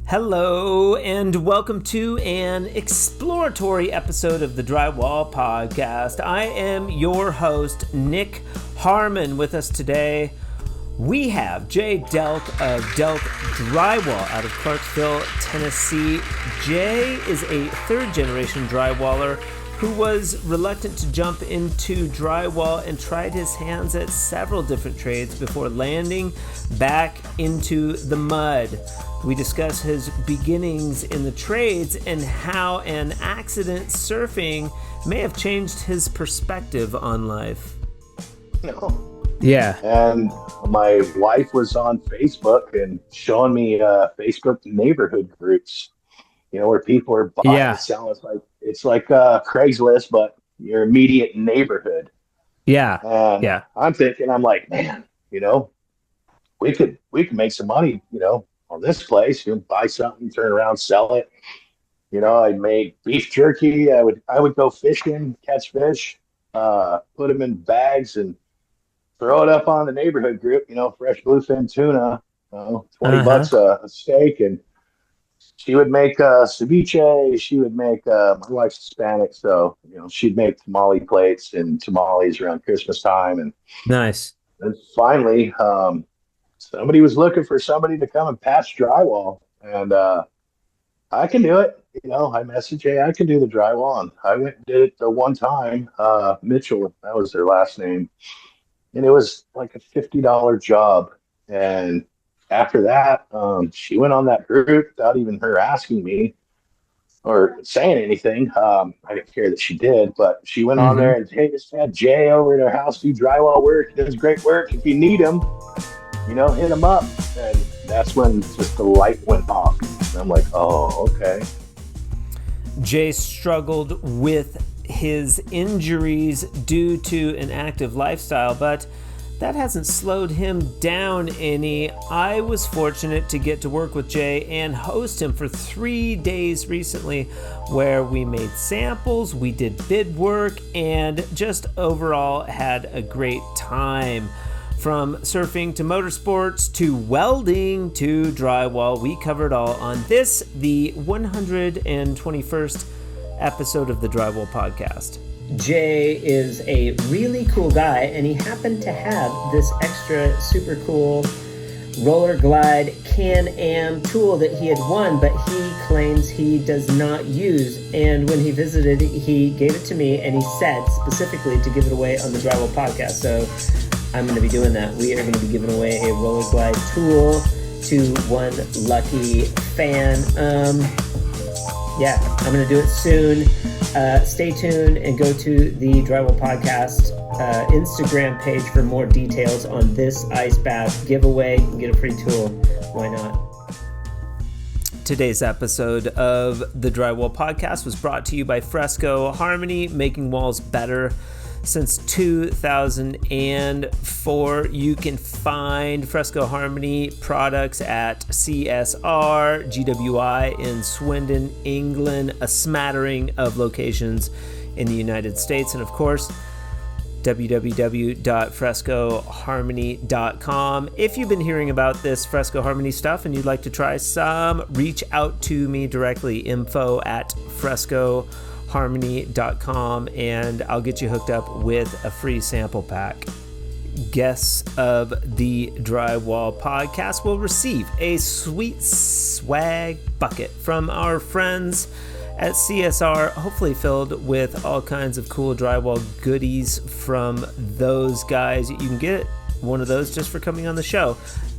Hello, and welcome to an exploratory episode of the Drywall Podcast. I am your host, Nick Harmon. With us today, we have Jay Delk of Delk Drywall out of Clarksville, Tennessee. Jay is a third-generation drywaller who was reluctant to jump into drywall and tried his hands at several different trades before landing back into the mud. We discuss his beginnings in the trades and how an accident surfing may have changed his perspective on life. Yeah. And my wife was on Facebook and showing me Facebook neighborhood groups, where people are buying and selling. It's like Craigslist, but your immediate neighborhood. Yeah. And I'm like, man, we could make some money, on this place. Buy something, turn around, sell it. I made beef jerky. I would go fishing, catch fish, put them in bags and throw it up on the neighborhood group, fresh bluefin tuna, $20 a steak. And she would make ceviche. She would make, my wife's Hispanic, so, she'd make tamale plates and tamales around Christmas time. And nice. And finally, somebody was looking for somebody to come and patch drywall. And I can do it. I messaged, hey, I can do the drywall. And I went and did it the one time. Mitchell, that was their last name. And it was like a $50 job. And after that, she went on that group without even her asking me or saying anything. I didn't care that she did, but she went on there and, hey, just had Jay over at our house do drywall work. He does great work. If you need him, hit him up. And that's when just the light went off. And I'm like, oh, okay. Jay struggled with his injuries due to an active lifestyle, but that hasn't slowed him down any. I was fortunate to get to work with Jay and host him for 3 days recently, where we made samples, we did bid work, and just overall had a great time. From surfing to motorsports to welding to drywall, we covered all on this, the 121st episode of the Drywall Podcast. Jay is a really cool guy, and he happened to have this extra super cool roller glide Can-Am tool that he had won, but he claims he does not use. And when he visited, he gave it to me, and he said specifically to give it away on the Drywall Podcast. So I'm going to be doing that. We are going to be giving away a roller glide tool to one lucky fan. I'm going to do it soon. Stay tuned and go to the Drywall Podcast Instagram page for more details on this ice bath giveaway. You can get a free tool. Why not? Today's episode of the Drywall Podcast was brought to you by Fresco Harmony, making walls better since 2004. You can find Fresco Harmony products at CSR, GWI in Swindon, England, a smattering of locations in the United States, and of course, www.frescoharmony.com. If you've been hearing about this Fresco Harmony stuff and you'd like to try some, reach out to me directly, info@frescoharmony.com, and I'll get you hooked up with a free sample pack. Guests of the Drywall Podcast will receive a sweet swag bucket from our friends at CSR, hopefully filled with all kinds of cool drywall goodies from those guys. You can get one of those just for coming on the show.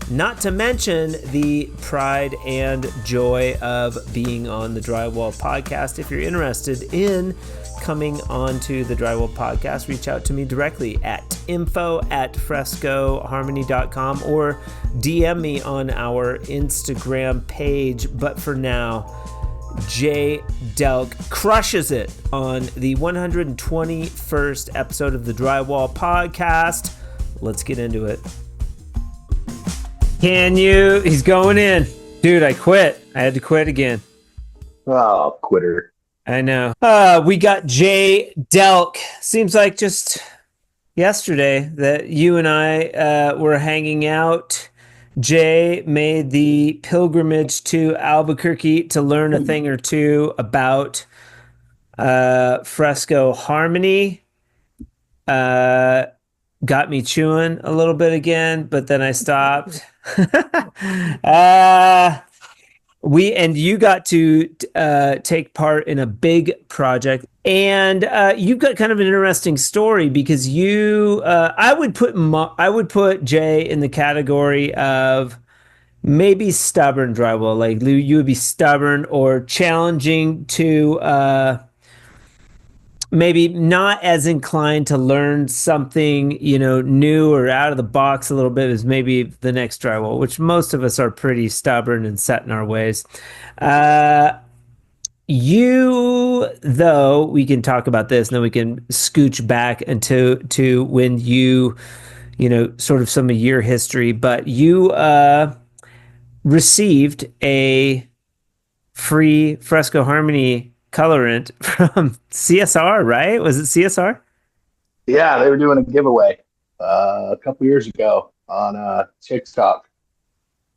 Not to mention the pride and joy of being on the Drywall Podcast. If you're interested in coming onto the Drywall Podcast, reach out to me directly at info@frescoharmony.com or DM me on our Instagram page. But for now, Jay Delk crushes it on the 121st episode of the Drywall Podcast. Let's get into it. Can you? He's going in. Dude, I quit. I had to quit again. Oh, quitter. I know. We got Jay Delk. Seems like just yesterday that you and I were hanging out Jay made the pilgrimage to Albuquerque to learn a thing or two about Fresco Harmony. Uh, got me chewing a little bit again, but then I stopped. uh, you got to take part in a big project, and you've got kind of an interesting story because I would put Jay in the category of maybe stubborn drywall. Like you would be stubborn or challenging to maybe not as inclined to learn something, new or out of the box a little bit as maybe the next drywall, which most of us are pretty stubborn and set in our ways. Uh, though, we can talk about this and then we can scooch back into to when sort of some of your history, but you received a free Fresco Harmony colorant from CSR, right? Was it CSR? Yeah, they were doing a giveaway a couple years ago on TikTok.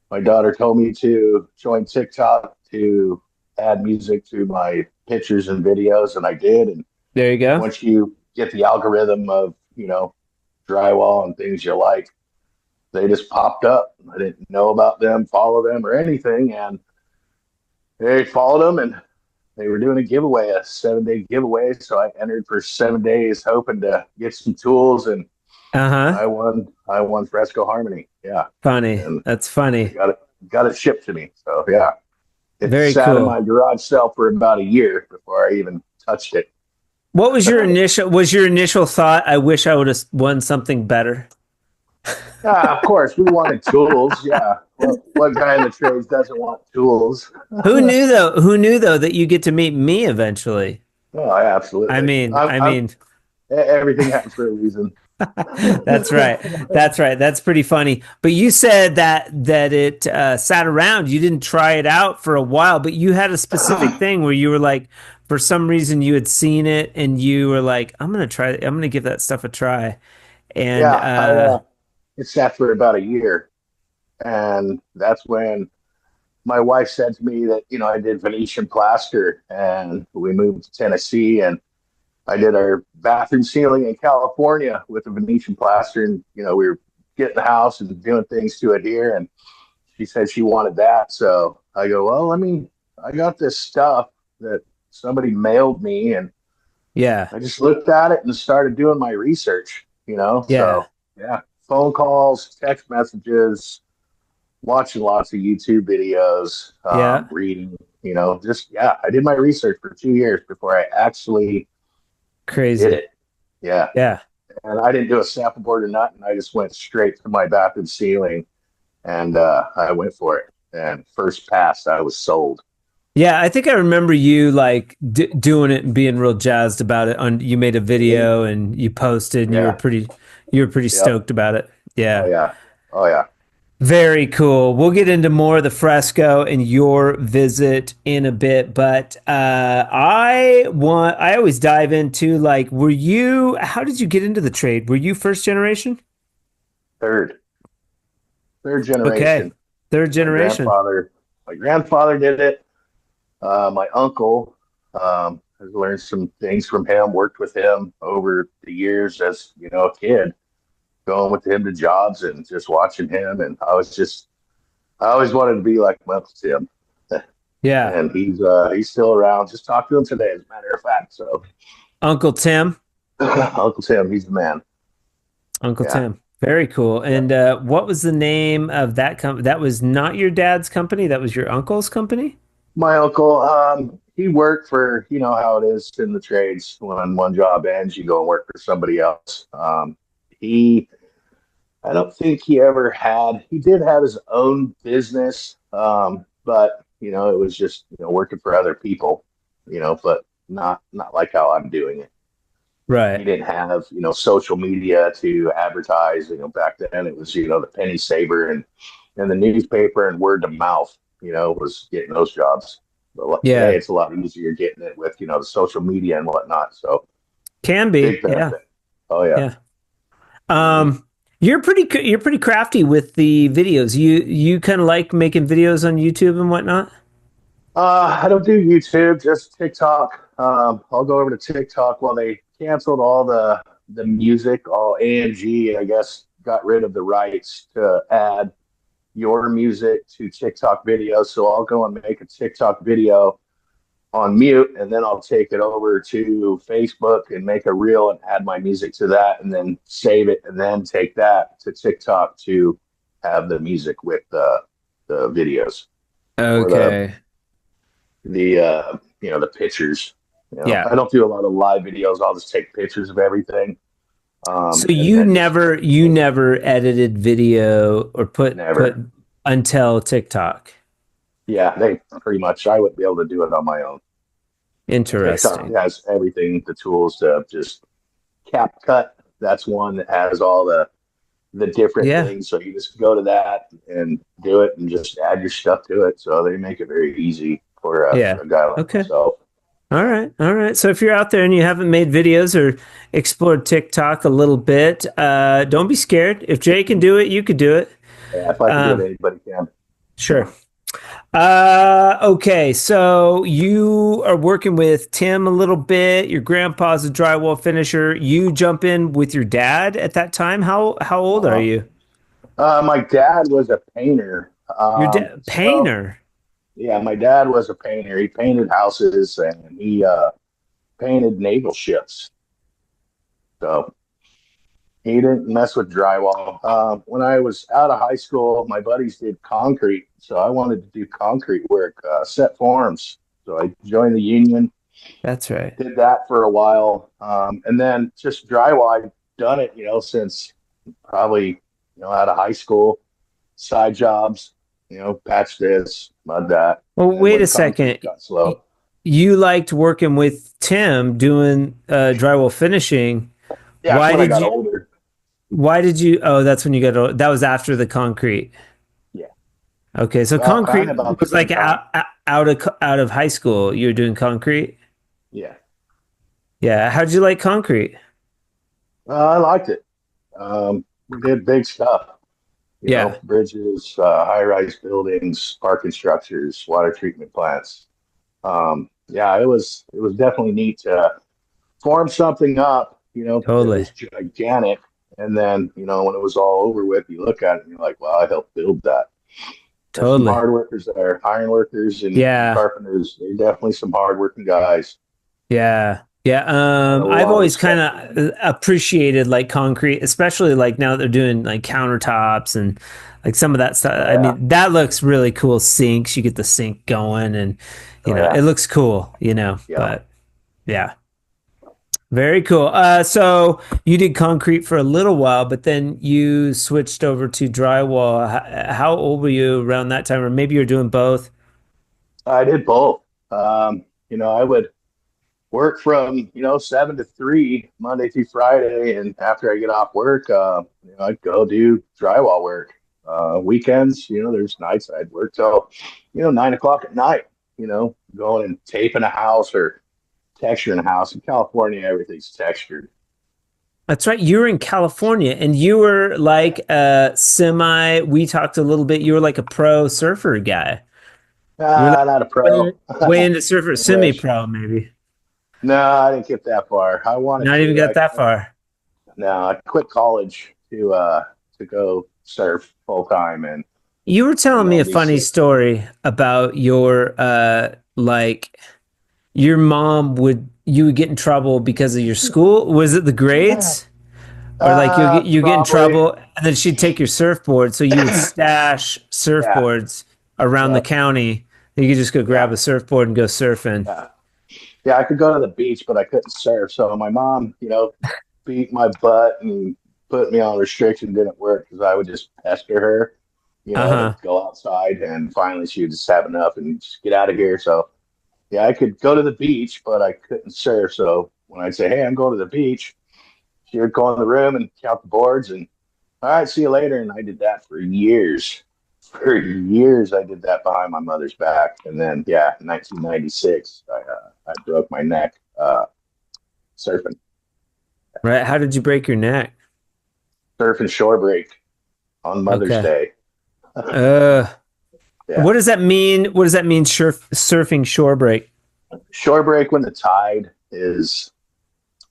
My daughter told me to join TikTok to add music to my pictures and videos, and I did. And There you go. once you get the algorithm of, drywall and things you like, they just popped up. I didn't know about them, follow them, or anything. And they followed them, and they were doing a giveaway, a 7-day giveaway. So I entered for 7 days, hoping to get some tools, and Uh-huh. I won. I won Fresco Harmony. Yeah, Funny. and That's funny. got it shipped to me. So yeah, it Very sat in cool. my garage sale for about a year before I even touched it. What was your initial thought? I wish I would have won something better. Yeah, of course, we wanted tools. Yeah, what guy in the trades doesn't want tools? Who knew though that you get to meet me eventually? Oh, yeah, I absolutely. mean, I'm, I I'm mean, everything happens for a reason. that's right. That's right. That's pretty funny. But you said that it sat around. You didn't try it out for a while, but you had a specific thing where you were like, for some reason, you had seen it and you were like, I'm gonna try. I'm gonna give that stuff a try. And Yeah, it sat for about a year, and that's when my wife said to me that I did Venetian plaster, and we moved to Tennessee, and I did our bathroom ceiling in California with the Venetian plaster, and we were getting the house and doing things to it here, and she said she wanted that, so I go, well, I got this stuff that somebody mailed me, and yeah, I just looked at it and started doing my research, yeah, so yeah, phone calls, text messages, watching lots of YouTube videos, yeah, reading, just, yeah, I did my research for 2 years before I actually did crazy. it. Yeah. Yeah. And I didn't do a sample board or nothing. I just went straight to my bathroom ceiling, and I went for it. And first pass, I was sold. Yeah, I think I remember you like doing it and being real jazzed about it. You made a video and you posted, and Yeah. you were pretty Yep. stoked about it. Oh, Yeah, yeah. Oh, yeah. very cool. We'll get into more of the fresco and your visit in a bit, but I always dive into like, how did you get into the trade? Were you first generation? Third. Third Okay, generation. third My generation. grandfather, my grandfather did it. My uncle has learned some things from him, worked with him over the years as, a kid, going with him to jobs and just watching him. And I always wanted to be like my Uncle Tim. Yeah, And he's still around. Just talked to him today, as a matter of fact. So Uncle Tim. Uncle Tim, he's the man. Uncle Yeah. Tim. Very cool. Yeah. And what was the name of that company? That was not your dad's company. That was your uncle's company. My uncle, he worked for, how it is in the trades. When one job ends, you go and work for somebody else. He I don't think he did have his own business, but it was just working for other people, but not like how I'm doing it. He Right. didn't have social media to advertise. Back then it was the penny saver and the newspaper and word of mouth. Was getting those jobs. But today Yeah. it's a lot easier getting it with the social media and whatnot. So Can be. big Yeah. benefit. Oh yeah. Yeah. Um, You're pretty crafty with the videos. You kind of like making videos on YouTube and whatnot. I don't do YouTube, just TikTok. I'll go over to TikTok. Well, they canceled all the music, all AMG, I guess, got rid of the rights to add your music to TikTok videos. So I'll go and make a TikTok video on mute, and then I'll take it over to Facebook and make a reel and add my music to that, and then save it, and then take that to TikTok to have the music with the videos or Okay. the pictures. Yeah. I don't do a lot of live videos. I'll just take pictures of everything. So And then just you never edited video or put never. until TikTok. Yeah, they pretty much. I wouldn't be able to do it on my own. TikTok Interesting. has everything, the tools to just CapCut. That's one that has all the different Yeah. things. So you just go to that and do it, and just add your stuff to it. So they make it very easy for Yeah. a guy like Okay. myself. All right. All right. So if you're out there and you haven't made videos or explored TikTok a little bit, don't be scared. If Jay can do it, you could do it. Yeah, if I can do it, Um, anybody can. sure. Okay. So you are working with Tim a little bit. Your grandpa's a drywall finisher. You jump in with your dad at that time. How old are Uh-huh. you? My dad was a painter. Your dad So painter. yeah, my dad was a painter. He painted houses, and he painted naval ships. So he didn't mess with drywall. When I was out of high school, my buddies did concrete, so I wanted to do concrete work, set forms. So I joined the union, That's right. did that for a while, and then just drywall. I've done it, since probably out of high school, side jobs, patch this, mud that, Well, and wait when a second. concrete got slow. You liked working with Tim doing drywall finishing. Yeah, that's Why when I did got you? older. Why did you? Oh, that's when you got. That was after the concrete. Yeah, Okay, so well, kind concrete of about the was same like time. out of high school. You were doing concrete. Yeah, Yeah. How'd you like concrete? I liked it. We did big stuff. Yeah. Bridges, high-rise buildings, parking structures, water treatment plants. Yeah, it was definitely neat to form something up, that Totally. was gigantic. And then, when it was all over with, you look at it and you're like, wow, I helped build that. There's some Totally. hard workers there, iron workers and Yeah. carpenters. They're definitely some hard-working guys. Yeah. Yeah. I have a I've lot of always kind respect for them. of appreciated like concrete, especially like now that they're doing like countertops and like some of that stuff. Oh, I yeah. mean, that looks really cool. Sinks, you get the sink going and Oh, it yeah. looks cool, Yeah. but yeah, very cool. So you did concrete for a little while, but then you switched over to drywall. How old were you around that time? Or maybe you're doing both? I did both. I would work from 7 to 3 Monday through Friday, and after I get off work, I'd go do drywall work. Weekends, there's nights I'd work till 9 o'clock at night. Going and taping a house or texturing a house. In California, everything's textured. That's right. You were in California and you were like a semi, we talked a little bit, you were like a pro surfer guy. You were like Not a way, pro. way into surfer, I wish. semi-pro maybe. No, I didn't get that far. I wanted Not even to. got that far. No, I quit college to go surf full time, You were and telling me then a be funny sick. story about your like your mom you would get in trouble because of your school. Was it the grades? Or like you get in Probably. trouble and then she'd take your surfboard, so you would stash Yeah. surfboards around the Yep. county. You could just go grab Yeah. a surfboard and go surfing. Yeah. Yeah. I could go to the beach, but I couldn't surf. So my mom, beat my butt and put me on restriction. Didn't work because I would just pester her, to Uh-huh. go outside. And finally, she would just have enough and just get out of here. So yeah, I could go to the beach, but I couldn't surf. So when I'd say, "Hey, I'm going to the beach," she would go in the room and count the boards and, "All right, see you later." And I did that for years. For years, I did that behind my mother's back. And then, yeah, in 1996, I broke my neck surfing. Right. How did you break your neck? surf and shore break on Mother's Okay. Day. Yeah. What does that mean? What does that mean? Surfing shore break. Shore break when the tide is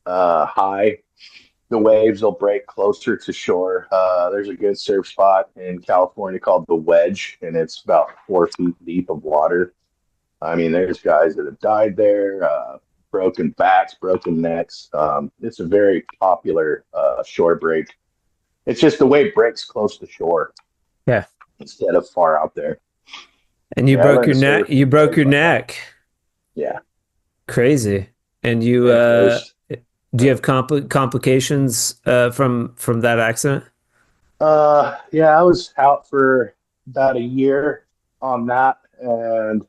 high, the waves will break closer to shore. There's a good surf spot in California called the Wedge, and it's about 4 feet deep of water. I mean, there's guys that have died there, broken backs, broken necks. It's a very popular shore break. It's just the wave breaks close to shore Yeah. instead of far out there. And you Yeah, I broke learned your to neck. surf. You broke your Like that. neck. Yeah. Crazy. And you Yeah, there's do you have complications from that accident? Yeah, I was out for about a year on that, and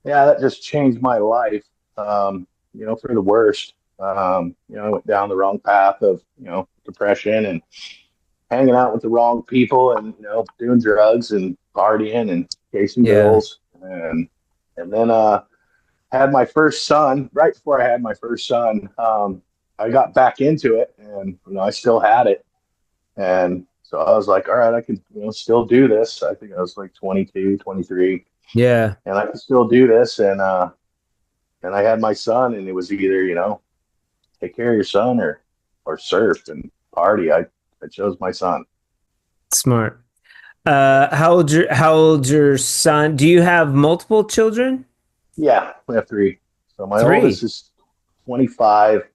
yeah, that just changed my life. For the worst. I went down the wrong path of depression and hanging out with the wrong people, and doing drugs and partying and chasing Yeah. girls, and then had my first son. Right before I had my first son, I got back into it, and I still had it. And so I was like, all right, I can, still do this. I think I was like 22, 23, Yeah. and I can still do this. And I had my son, and it was either, take care of your son or surf and party. I chose my son. Smart. How old's your son? Do you have multiple children? Yeah, we have three. So my oldest Three. is 25.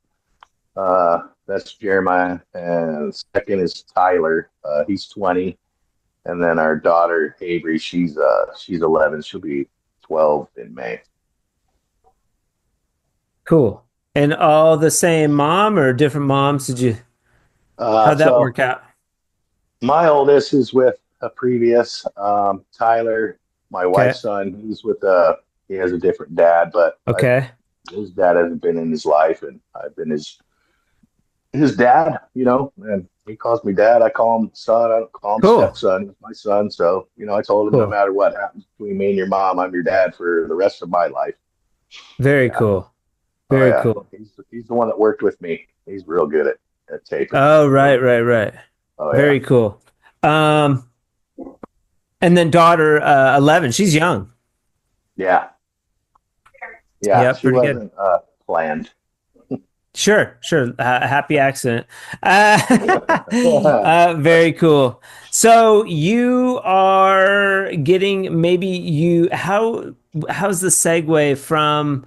That's Jeremiah. And second is Tyler. He's 20. And then our daughter, Avery, she's 11. She'll be 12 in May. Cool. And all the same mom or different moms? How'd that So work out? my oldest is with a previous Tyler, my Okay. wife's son. He has a different dad, but Okay. his dad hasn't been in his life, and I've been his dad, and he calls me dad. I call him son. I don't call him Cool. stepson. He's my son. So, I told him no Cool. matter what happens between me and your mom, I'm your dad for the rest of my life. Very Yeah. cool. Oh Very yeah. cool. He's the one that worked with me. He's real good at taping. Oh, right. Oh yeah. Very cool. Um, and then daughter, 11. She's young. Yeah. Yeah. Yeah, She pretty good. wasn't planned. Sure. Happy accident. Very cool. So you are getting how's the segue from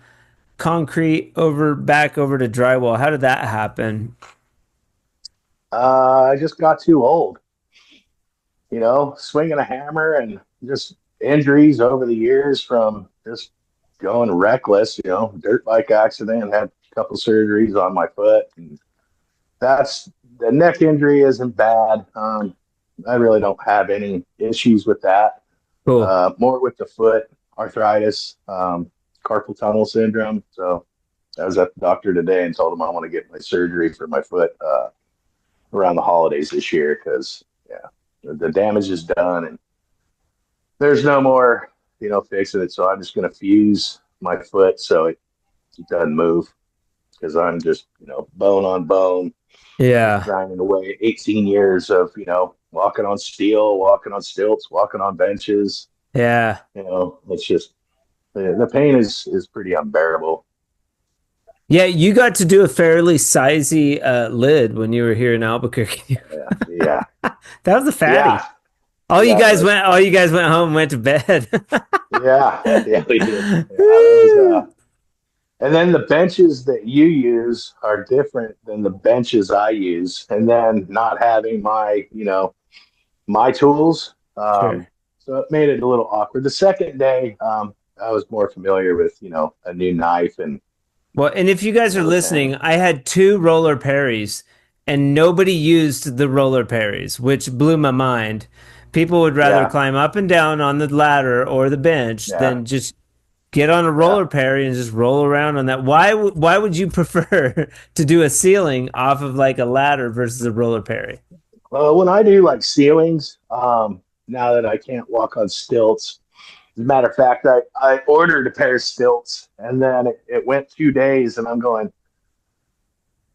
concrete back over to drywall? How did that happen? I just got too old, swinging a hammer and just injuries over the years from just going reckless, dirt bike accident, had a couple surgeries on my foot. And that's the neck injury isn't bad. I really don't have any issues with that. Cool. More with the foot arthritis, carpal tunnel syndrome. So I was at the doctor today and told him I want to get my surgery for my foot around the holidays this year because the damage is done and there's no more fixing it. So I'm just going to fuse my foot so it doesn't move because I'm just bone on bone, just Yeah. grinding away 18 years of walking on steel, walking on stilts, walking on benches. Yeah. It's just the pain is pretty unbearable. Yeah, you got to do a fairly sizey lid when you were here in Albuquerque. Yeah. That was a fatty. Yeah. All you Yeah, guys went home and went to bed. Yeah, we did. Yeah, that was, and then the benches that you use are different than the benches I use. And then not having my tools. Sure. So it made it a little awkward. The second day, I was more familiar with, a new knife and Well, and if you guys are those things. listening, I had two roller parries and nobody used the roller parries, which blew my mind. People would rather Yeah, climb up and down on the ladder or the bench yeah, than just get on a yeah. roller parry and just roll around on that. Why would you prefer to do a ceiling off of like a ladder versus a roller parry? Well, when I do like ceilings, now that I can't walk on stilts, as a matter of fact, I ordered a pair of stilts and then it went 2 days and I'm going,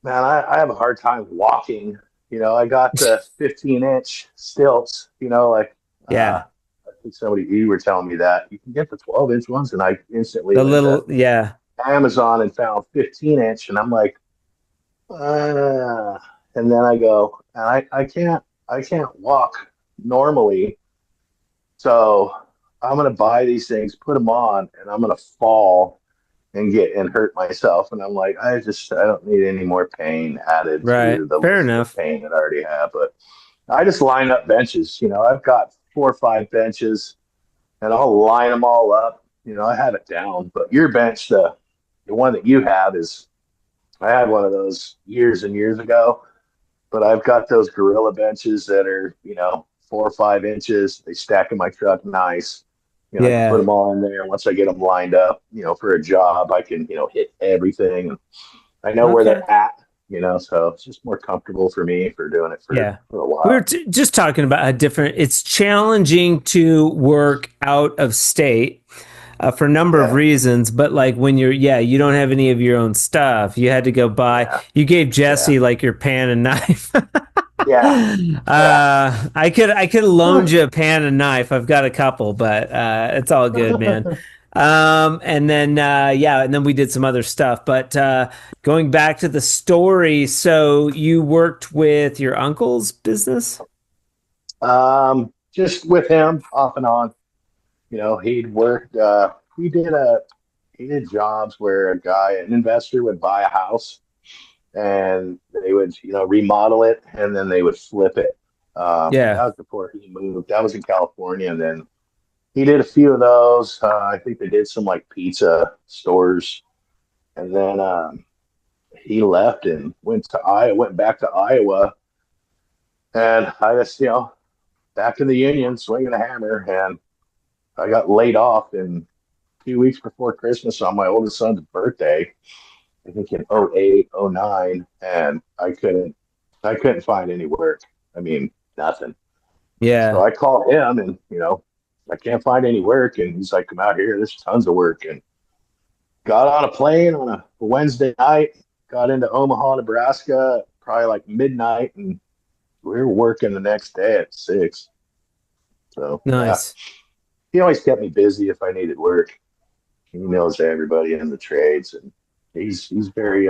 man, I have a hard time walking, I got the 15-inch stilts, like, Yeah. I think you were telling me that you can get the 12-inch ones, and I instantly The went to little, yeah. Amazon and found 15-inch, and I'm like, and then I go, and I can't walk normally, so I'm gonna buy these things, put them on, and I'm gonna fall and get and hurt myself. And I'm like, I don't need any more pain added Right. to the Fair list of enough. pain that I already have. But I just line up benches. I've got 4 or 5 benches, and I'll line them all up. I have it down. But your bench, the one that you have is, I had one of those years and years ago, but I've got those gorilla benches that are, 4 or 5 inches. They stack in my truck nice. I can put Yeah. them all in there. Once I get them lined up, for a job, I can, hit everything. And I know where Okay. they're at, so it's just more comfortable for me for doing it for, Yeah. for a We were while. just talking about how different it's challenging to work out of state for a number of Yeah. reasons. But like when you don't have any of your own stuff. You had to go buy, Yeah. you gave Yeah. Jesse like your pan and knife. Yeah. Yeah. I could have loaned you a pan and knife. I've got a couple, but it's all good, man. And then we did some other stuff. But going back to the story, so you worked with your uncle's business? Just with him off and on, he'd worked, he did jobs where an investor would buy a house, and they would, remodel it, and then they would flip it. That Yeah. was before he moved. That was in California, and then he did a few of those. I think they did some like pizza stores, and then he left and went back to Iowa, and I just, back in the union, swinging a hammer, and I got laid off in 2 weeks before Christmas on my oldest son's birthday. I think in '08, '09, and I couldn't find any work. I mean, nothing. So Yeah. I called him, and I can't find any work, and he's like, "Come out here. There's tons of work." And got on a plane on a Wednesday night, got into Omaha, Nebraska, probably like midnight, and we were working the next day at 6. So yeah, Nice. he always kept me busy if I needed work. He knows everybody in the trades, and he's very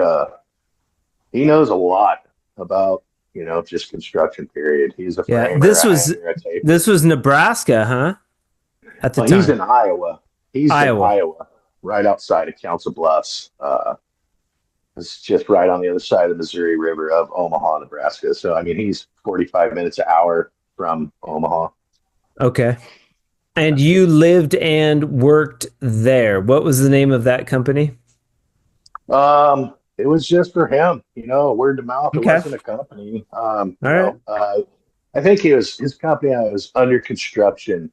he knows a lot about, just construction period. He's a Yeah. framer, This a was hanger, a taper. this was Nebraska, huh? At the Well, he's time. in Iowa. He's in Iowa. Iowa, right outside of Council Bluffs. It's just right on the other side of the Missouri River of Omaha, Nebraska. So I mean, he's 45 minutes an hour from Omaha. Okay. And you lived and worked there. What was the name of that company? It was just for him, word of mouth. It Okay. wasn't a company. All right. I think his company was under construction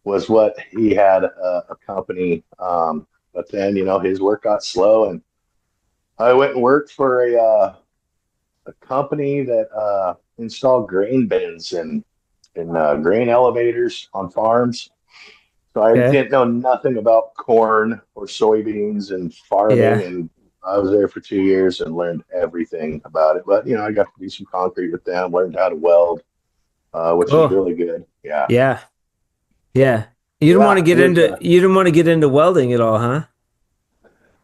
was what he had a company. But then, his work got slow, and I went and worked for a company that installed grain bins and grain elevators on farms. So I Okay. didn't know nothing about corn or soybeans and farming, Yeah. and I was there for 2 years and learned everything about it. But I got to do some concrete with them, learned how to weld, which is Cool. really good. Yeah, Yeah. Yeah. You didn't want to yeah, it get was. into you didn't want to get into welding at all, huh?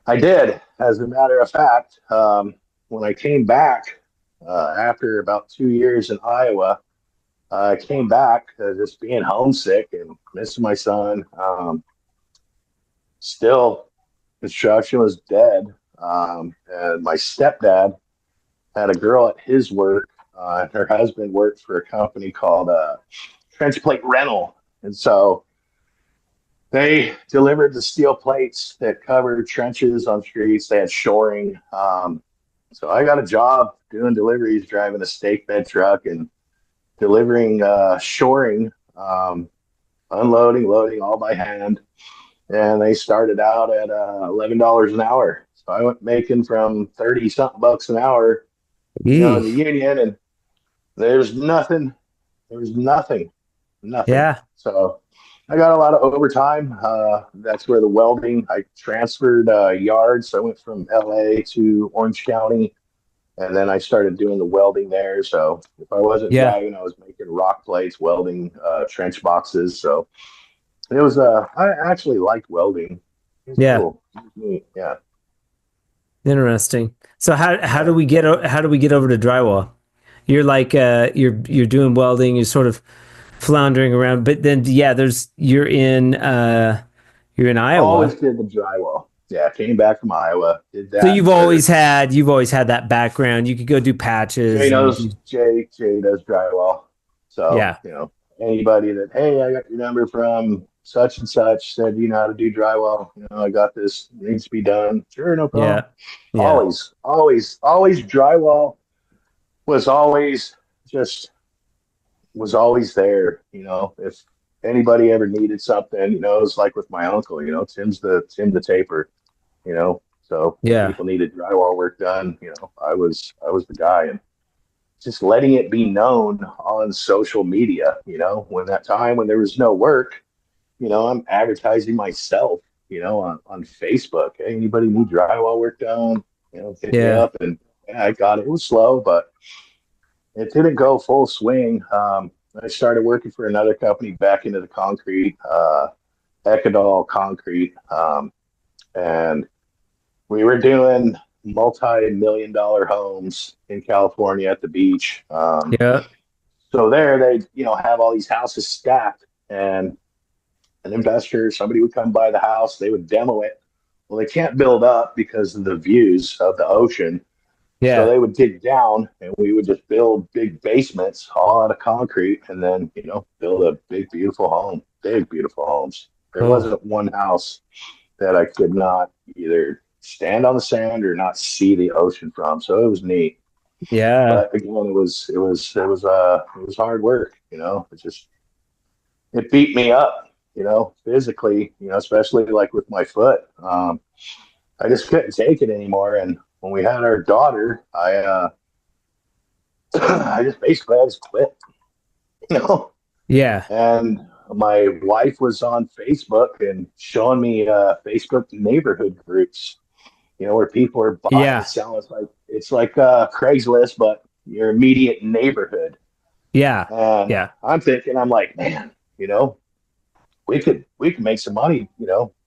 I did, as a matter of fact. When I came back after about 2 years in Iowa, I came back just being homesick and missing my son. Still, construction was dead. And my stepdad had a girl at his work. Her husband worked for a company called Trench Plate Rental. And so they delivered the steel plates that covered trenches on streets. They had shoring. So I got a job doing deliveries, driving a stake bed truck and delivering shoring, unloading, loading all by hand. And they started out at $11 an hour. So I went making from 30 something bucks an hour, in Yee. the union, and there's nothing. There was nothing. Yeah. So I got a lot of overtime. That's where the welding, I transferred yards. So I went from LA to Orange County, And then I started doing the welding there. So if I wasn't Yeah. driving, I was making rock plates, welding trench boxes. So it was, I actually liked welding. It was Yeah. cool. It was neat. Yeah. Interesting. So how Yeah. do we get how do we get over to drywall? You're like you're doing welding, you're sort of floundering around, but then yeah, there's you're in Always Iowa. did the drywall. Yeah. Came back from Iowa, did So that for you've always had that background. You could go do patches and Jay does drywall. So, yeah. anybody that, hey, I got your number from such and such, said you know how to do drywall. I got this, needs to be done. Sure, no problem. Yeah. Yeah. Always drywall was always just was always there. If anybody ever needed something, it was like with my uncle, Tim the taper, So when Yeah. people needed drywall work done, I was the guy. And just letting it be known on social media, when that time when there was no work, I'm advertising myself, on Facebook. Hey, anybody need drywall work done? Hit me Yeah. up. And yeah, I got it. It was slow, but it didn't go full swing. I started working for another company back into the concrete, Ecadol Concrete. And we were doing multi-million-dollar homes in California at the beach. Yeah. So there they, have all these houses stacked, and an investor, somebody would come by the house, they would demo it. Well, they can't build up because of the views of the ocean. So Yeah. they would dig down and we would just build big basements all out of concrete and then, build a big, beautiful home, big, beautiful homes. There Cool. wasn't one house that I could not either stand on the sand or not see the ocean from. So it was neat. Yeah. But again, it was hard work, it beat me up, physically, especially like with my foot. I just couldn't take it anymore. And when we had our daughter, I just quit, you know. Yeah. And my wife was on Facebook and showing me Facebook neighborhood groups, where people are buying and Yeah. selling. It's like Craigslist, but your immediate neighborhood. Yeah. And Yeah. I'm like, man, you know, we could make some money,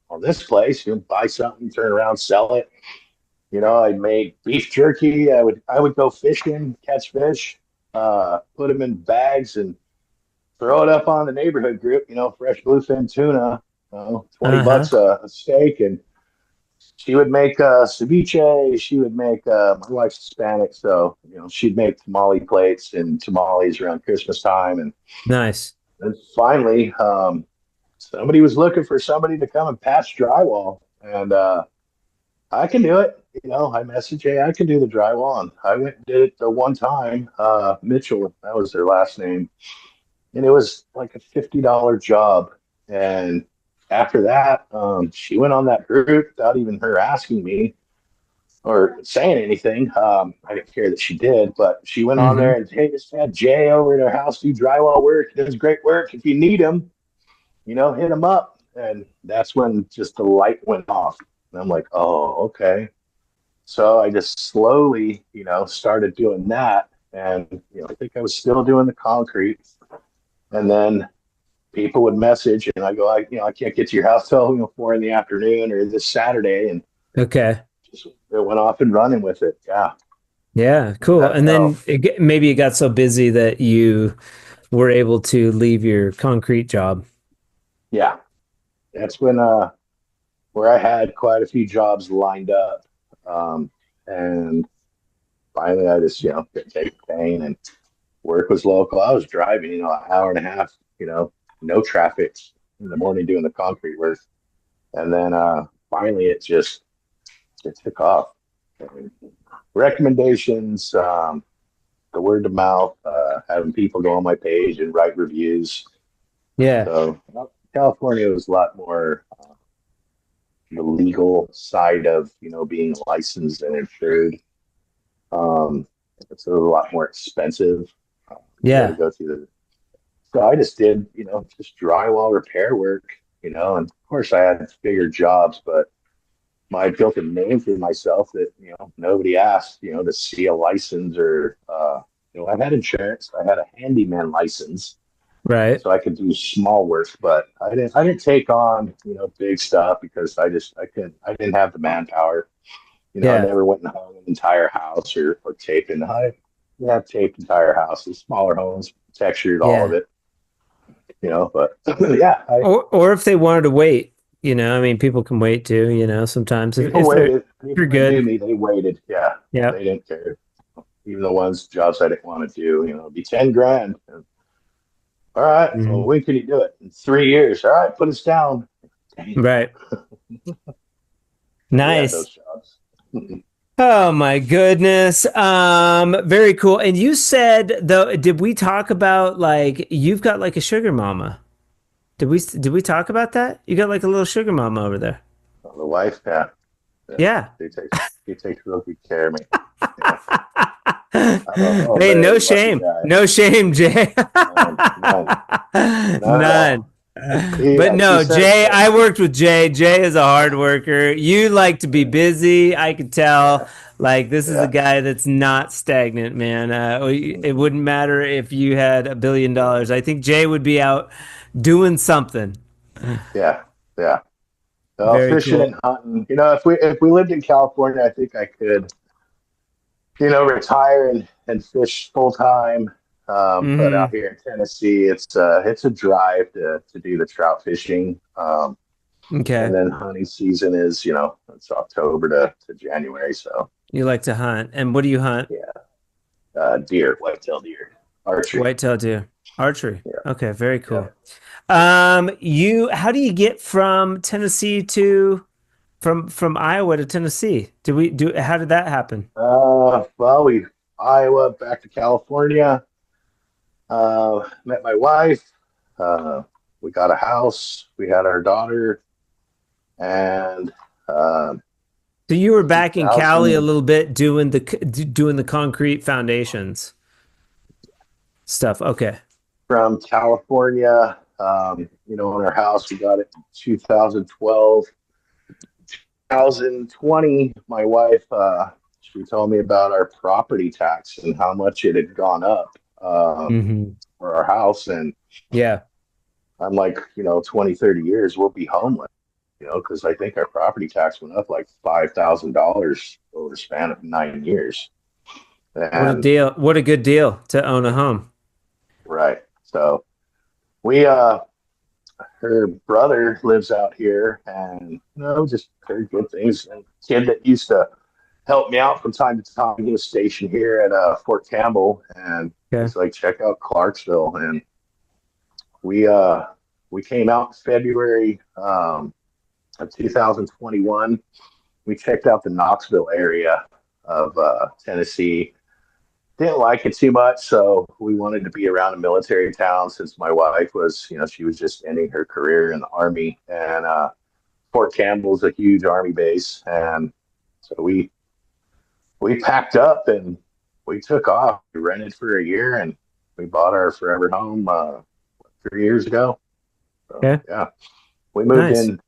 on this place. Buy something, turn around, sell it. I made beef jerky. I would go fishing, catch fish, put them in bags and throw it up on the neighborhood group. Fresh bluefin tuna, 20 Uh-huh. bucks a steak, and she would make ceviche. She would make my wife's Hispanic, so she'd make tamale plates and tamales around Christmas time, and Nice. then finally, somebody was looking for somebody to come and patch drywall, and I can do it. I messaged, hey, I can do the drywall, and I went and did it the one time. Mitchell, that was their last name, and it was like a $50 job. And after that, she went on that group without even her asking me or saying anything. I didn't care that she did, but she went on there Mm-hmm. and hey, just had Jay over at her house do drywall work. He does great work. If you need him, hit him up. And that's when just the light went off. And I'm like, oh, okay. So I just slowly, started doing that. And, I think I was still doing the concrete. And then people would message and I go, I can't get to your house till 4 in the afternoon or this Saturday. And Okay. just it went off and running with it. Yeah. Yeah, cool. That's And how, then maybe it got so busy that you were able to leave your concrete job. yeah. That's when, where I had quite a few jobs lined up. And finally I just, couldn't take the pain and work was local. I was driving, an hour and a half, no traffic in the morning doing the concrete work. And then finally it took off. And recommendations, the word of mouth, having people go on my page and write reviews. Yeah. So California was a lot more the legal side of being licensed and insured. It's a lot more expensive. You got to Yeah. go through the. So I just did just drywall repair work, and of course I had bigger jobs, but I built a name for myself that, nobody asked, to see a license or, I had insurance. I had a handyman license, Right. so I could do small work, but I didn't take on, big stuff because I didn't have the manpower. I Yeah. never went and hung an entire house or taped in. I have taped entire houses, smaller homes, textured all of Yeah. it, but yeah, Or if they wanted to wait, I mean, people can wait too, sometimes people if they're, waited. if you're People that knew good. me, they waited. Yeah, Yeah. they didn't care. Even the jobs I didn't want to do, it'd be 10 grand. All right, well, Mhm. when can you do it? In 3 years. All right, put us down. Dang, Right. we had Nice. those jobs. Oh my goodness. Very cool. And you said though, did we talk about like you've got like a sugar mama? Did we talk about that? You got like a little sugar mama over there. The wife, yeah, yeah, Yeah. he takes real good care of me. Yeah, I'm a Hey, very no lucky shame. guy. No shame, Jay. None, none at None. all. But She no, says Jay, that. I worked with Jay. Jay is a hard worker. You like to be busy. I could tell. Yeah, Like, this is a yeah, guy that's not stagnant, man. It wouldn't matter if you had $1 billion. I think Jay would be out doing something. yeah, yeah. Very Fishing cool. and hunting. If we lived in California, I think I could, retire and fish full time. But out Hmm. here in Tennessee, it's a drive to do the trout fishing. And Okay. then hunting season is, it's October to January. So You like to hunt. And what do you hunt? yeah, deer, whitetail deer, archery. Whitetail deer. Archery. Yeah, Okay, very yeah. cool. How do you get from Tennessee to from Iowa to Tennessee? How did that happen? Well, we Iowa back to California. Met my wife. Uh, we got a house. We had our daughter, and So you were back in Cali a 2000 little bit doing the concrete foundations stuff. Okay. from California. In our house, we got it in 2012. 2020, my wife, she told me about our property tax and how much it had gone up Hmm. for our house. And Yeah. I'm like, 20, 30 years, we'll be homeless, because I think our property tax went up like $5,000 over the span of 9 years. What a And deal. What a good deal to own a home. right. So we, her brother lives out here and, just heard good things. And kid that used to help me out from time to time, he was stationed here at Fort Campbell. And Okay. he's like, check out Clarksville. And we came out in February of 2021. We checked out the Knoxville area of Tennessee. Didn't like it too much, so we wanted to be around a military town since my wife was, she was just ending her career in the Army. And Fort Campbell's a huge Army base. And so we packed up and we took off. We rented for a year and we bought our forever home 3 years ago. So Okay. yeah, we moved Nice. in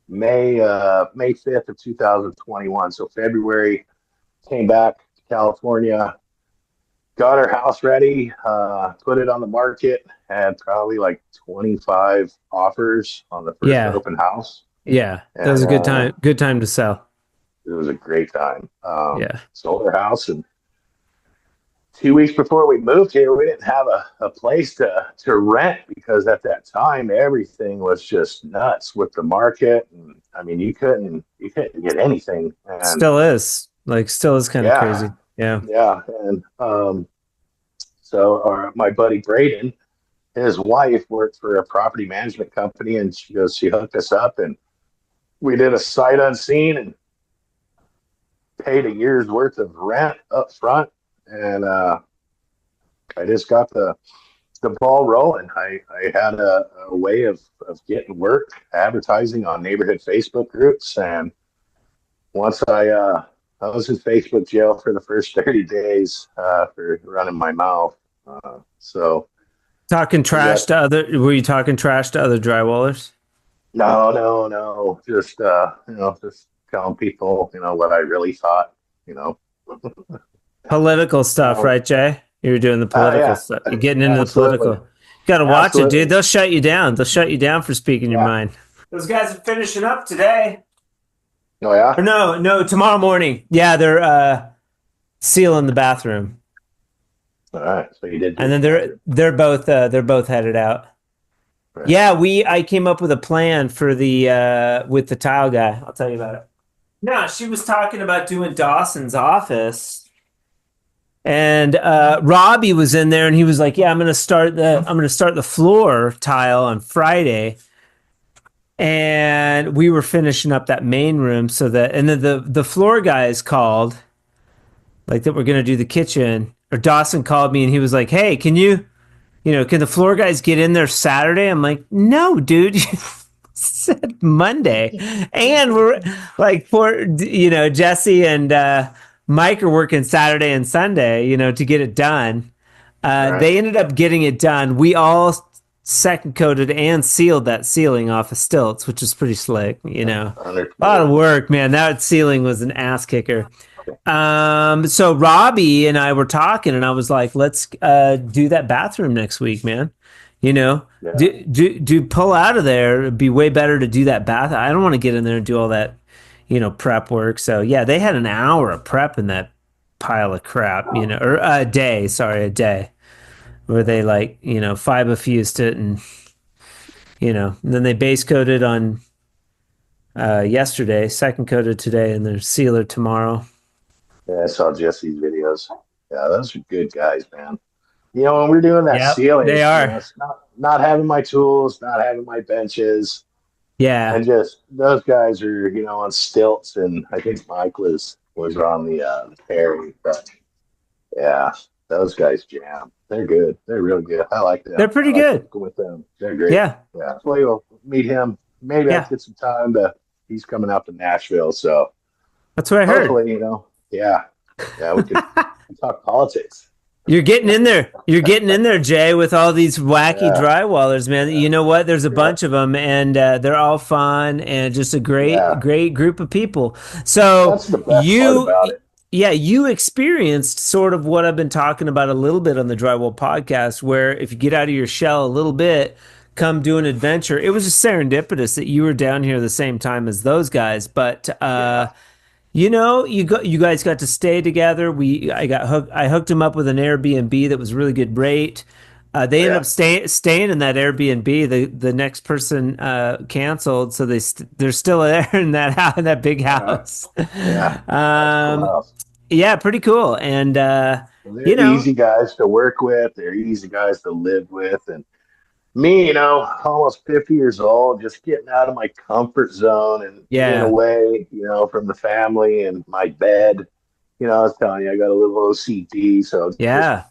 May 5th of 2021. So February, came back to California, got our house ready, put it on the market, had probably like 25 offers on the first Yeah. open house. Yeah. That was And a good time. Good time to sell. it was a great time. Yeah. Sold our house, and 2 weeks before we moved here, we didn't have a place to rent because at that time everything was just nuts with the market. And I mean, you couldn't get anything. And Still is. Like still is kind of yeah, crazy. Yeah. yeah. And so my buddy Braden, his wife worked for a property management company, and she hooked us up, and we did a sight unseen and paid a year's worth of rent up front. And I just got the ball rolling. I had a way of getting work advertising on neighborhood Facebook groups. And once I was in Facebook jail for the first 30 days for running my mouth. So Talking we trash got, to other, were you talking trash to other drywallers? No, no, no. Just just telling people, what I really thought, you know. Political stuff, No. right, Jay? You're doing the political Yeah, stuff. You're getting into the political. absolutely. You got to watch it, dude. Absolutely. They'll shut you down. They'll shut you down for speaking your Yeah. mind. Those guys are finishing up today. Oh yeah. Or no, tomorrow morning. Yeah, they're sealing the bathroom. All right. So you did do And the then bathroom. they're both headed out. Right. Yeah, I came up with a plan for the with the tile guy. I'll tell you about it. No, she was talking about doing Dawson's office, and Robbie was in there, and he was like, "Yeah, I'm gonna start the floor tile on Friday." And we were finishing up that main room, and then the floor guys called, like that we're gonna do the kitchen. Or Dawson called me, and he was like, "Hey, can the floor guys get in there Saturday?" I'm like, "No, dude." Said Monday, and we're like, Jesse and Mike are working Saturday and Sunday, to get it done. All right. They ended up getting it done. We all second coated and sealed that ceiling off of stilts, which is pretty slick. A lot of work, man. That ceiling was an ass kicker. So Robbie and I were talking, and I was like, "Let's do that bathroom next week, man." Yeah. Do pull out of there. It'd be way better to do that bath. I don't want to get in there and do all that, prep work. So yeah, they had an hour of prep in that pile of crap, or a day. Sorry, a day, where they fiber fused it, and and then they base coated on yesterday, second coated today, and their sealer tomorrow. Yeah, I saw Jesse's videos. Yeah, those are good guys, man. When we're doing that Yep, ceiling, they are. it's not having my tools, not having my benches, Yeah. and just those guys are, on stilts, and I think Mike was on the Perry, but yeah, those guys jam. They're good. They're real good. I like them. They're pretty I like good. working with them. They're great. Yeah. Yeah, so you'll meet him. Maybe I'll Yeah. get some time to. He's coming out to Nashville, so That's what I heard. hopefully, yeah, we could talk politics. You're getting in there. You're getting in there, Jay, with all these wacky Yeah, drywallers, man. yeah, You know what? There's a yeah, bunch of them, and they're all fun and just a great, yeah. great group of people. So That's the best part about it. yeah, you experienced sort of what I've been talking about a little bit on the Drywall Podcast, where if you get out of your shell a little bit, come do an adventure. It was just serendipitous that you were down here the same time as those guys, but Yeah, you guys got to stay together. I hooked him up with an Airbnb that was really good rate. They ended yeah, up staying in that Airbnb. The next person canceled, so they're still there in that big yeah, house. yeah. That's cool um, house. yeah, pretty cool. And you They're know, easy guys to work with. They're easy guys to live with, and me, almost 50 years old, just getting out of my comfort zone and being yeah, away, from the family and my bed. I was telling you, I got a little OCD, so it's just yeah,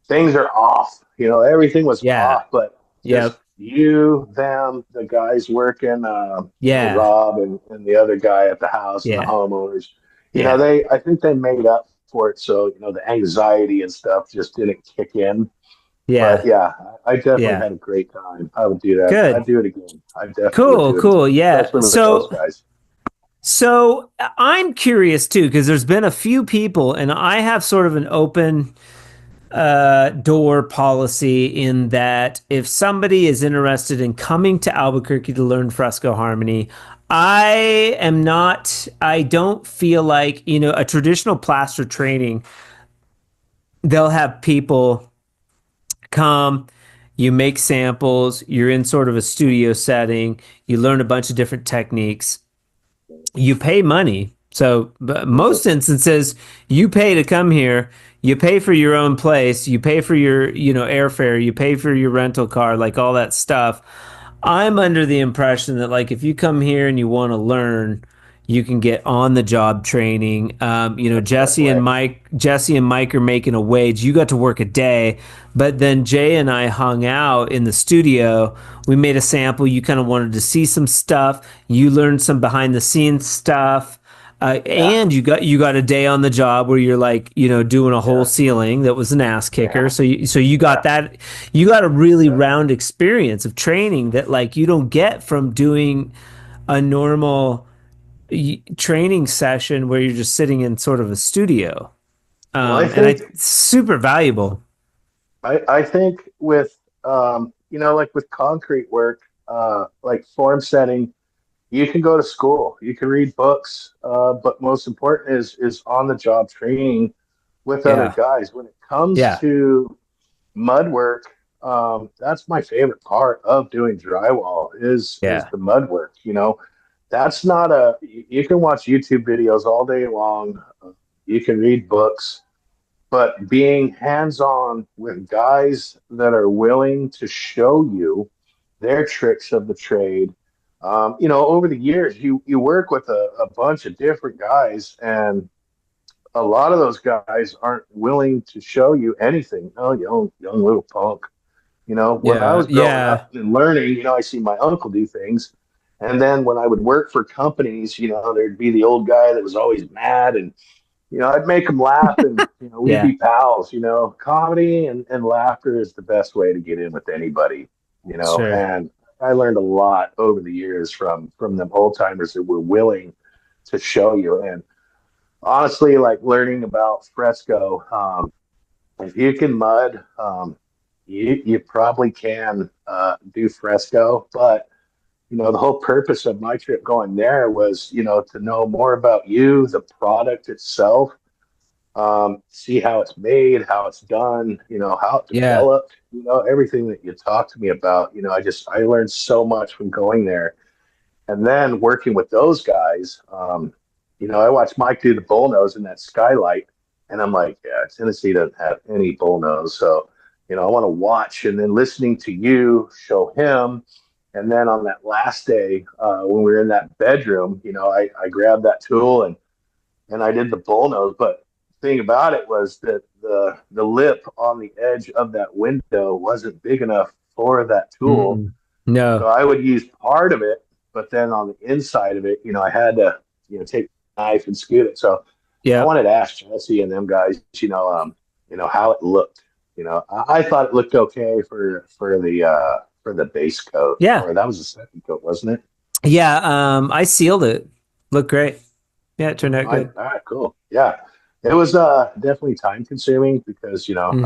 things are off. Everything was yeah, off, but just yep, you, them, the guys working, yeah, Rob and the other guy at the house and the yeah, homeowners. yeah, I think they made up for it. So, the anxiety and stuff just didn't kick in. But yeah, yeah, I definitely yeah. had a great time. I would do that. I'd Good, do it again. I definitely would cool, do it again, cool. Yeah. especially with those guys. So I'm curious too, because there's been a few people, and I have sort of an open door policy in that if somebody is interested in coming to Albuquerque to learn Fresco Harmony, I don't feel like, a traditional plaster training, they'll have people come, you make samples, you're in sort of a studio setting, you learn a bunch of different techniques, you pay money. So, but most instances, you pay to come here. You pay for your own place. You pay for your, airfare. You pay for your rental car, like all that stuff. I'm under the impression that, like, if you come here and you want to learn, you can get on the job training. That's the best way. Jesse and Mike are making a wage. You got to work a day, but then Jay and I hung out in the studio. We made a sample. You kind of wanted to see some stuff. You learned some behind the scenes stuff. Yeah. And you got a day on the job where you're like, doing a whole Yeah. ceiling that was an ass kicker. Yeah. So you got Yeah. that, you got a really Yeah. round experience of training that like you don't get from doing a normal training session where you're just sitting in sort of a studio. Well, I And think super valuable. I think with like with concrete work, like form setting, you can go to school, you can read books, but most important is on the job training with other Yeah. guys. When it comes Yeah. to mud work, that's my favorite part of doing drywall is Yeah. the mud work. That's not a you can watch YouTube videos all day long. You can read books, but being hands-on with guys that are willing to show you their tricks of the trade. Over the years, you work with a bunch of different guys, and a lot of those guys aren't willing to show you anything. Oh, young little punk. When I Yeah. was growing Yeah. up and learning, I see my uncle do things. And then when I would work for companies, there'd be the old guy that was always mad, and I'd make him laugh, and we'd Yeah. be pals. Comedy and laughter is the best way to get in with anybody. Sure. And I learned a lot over the years from them old timers that were willing to show you. And honestly, like learning about Fresco, if you can mud, you probably can do Fresco. But the whole purpose of my trip going there was to know more about you, the product itself, see how it's made, how it's done, how it Yeah. developed, everything that you talked to me about. I learned so much from going there. And then working with those guys, I watched Mike do the bullnose in that skylight, and I'm like, yeah, Tennessee doesn't have any bullnose. So, I want to watch, and then listening to you show him. And then on that last day, when we were in that bedroom, I grabbed that tool and I did the bullnose. But the thing about it was that the lip on the edge of that window wasn't big enough for that tool. Mm. So No. I would use part of it, but then on the inside of it, I had to, take a knife and scoot it. So I Yep. wanted to ask Jesse and them guys, how it looked. I thought it looked okay for the base coat, Yeah. or that was the second coat, wasn't it? Yeah. I sealed it. Looked great. Yeah, it turned out All good. right, cool. Yeah, it was definitely time consuming because Hmm.